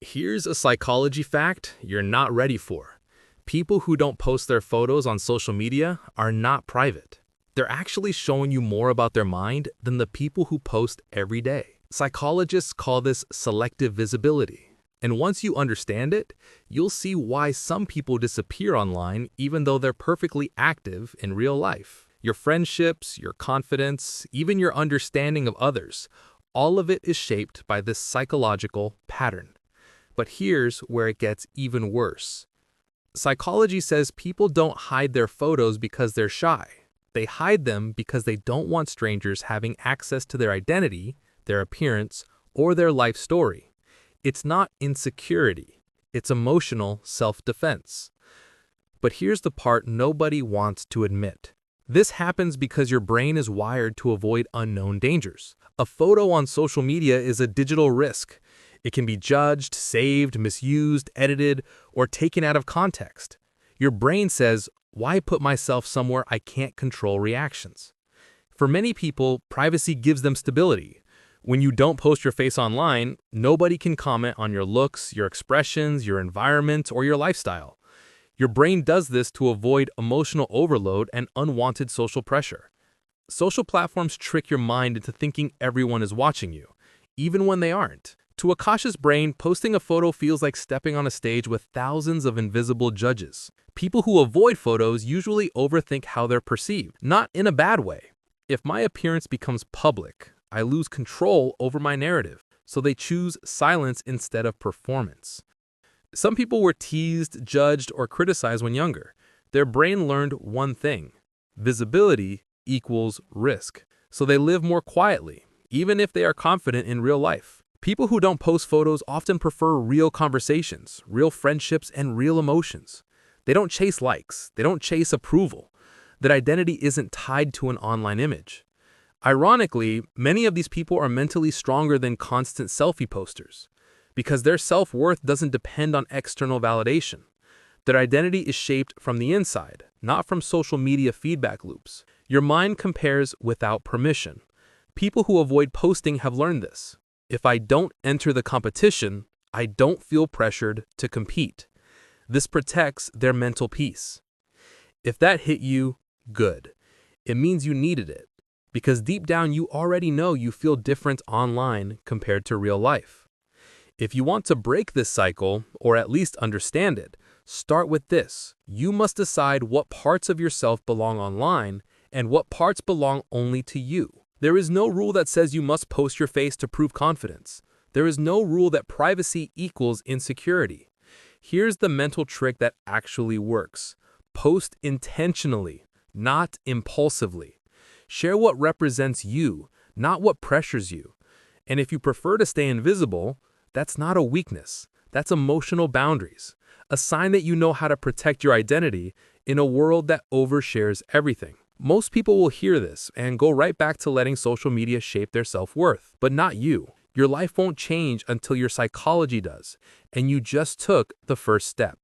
Here's a psychology fact you're not ready for. People who don't post their photos on social media are not private. They're actually showing you more about their mind than the people who post every day. Psychologists call this selective visibility. And once you understand it, you'll see why some people disappear online even though they're perfectly active in real life. Your friendships, your confidence, even your understanding of others, all of it is shaped by this psychological pattern. But here's where it gets even worse. Psychology says people don't hide their photos because they're shy. They hide them because they don't want strangers having access to their identity, their appearance, or their life story. It's not insecurity. It's emotional self-defense. But here's the part nobody wants to admit. This happens because your brain is wired to avoid unknown dangers. A photo on social media is a digital risk. It can be judged, saved, misused, edited, or taken out of context. Your brain says, why put myself somewhere I can't control reactions? For many people, privacy gives them stability. When you don't post your face online, nobody can comment on your looks, your expressions, your environment, or your lifestyle. Your brain does this to avoid emotional overload and unwanted social pressure. Social platforms trick your mind into thinking everyone is watching you, even when they aren't. To a cautious brain, posting a photo feels like stepping on a stage with thousands of invisible judges. People who avoid photos usually overthink how they're perceived, not in a bad way. If my appearance becomes public, I lose control over my narrative, so they choose silence instead of performance. Some people were teased, judged, or criticized when younger. Their brain learned one thing: visibility equals risk. So they live more quietly, even if they are confident in real life. People who don't post photos often prefer real conversations, real friendships, and real emotions. They don't chase likes. They don't chase approval. That identity isn't tied to an online image. Ironically, many of these people are mentally stronger than constant selfie posters, because their self-worth doesn't depend on external validation. Their identity is shaped from the inside, not from social media feedback loops. Your mind compares without permission. People who avoid posting have learned this. If I don't enter the competition, I don't feel pressured to compete. This protects their mental peace. If that hit you, good. It means you needed it, because deep down you already know you feel different online compared to real life. If you want to break this cycle, or at least understand it, start with this. You must decide what parts of yourself belong online and what parts belong only to you. There is no rule that says you must post your face to prove confidence. There is no rule that privacy equals insecurity. Here's the mental trick that actually works. Post intentionally, not impulsively. Share what represents you, not what pressures you. And if you prefer to stay invisible, that's not a weakness. That's emotional boundaries, a sign that you know how to protect your identity in a world that overshares everything. Most people will hear this and go right back to letting social media shape their self-worth, but not you. Your life won't change until your psychology does, and you just took the first step.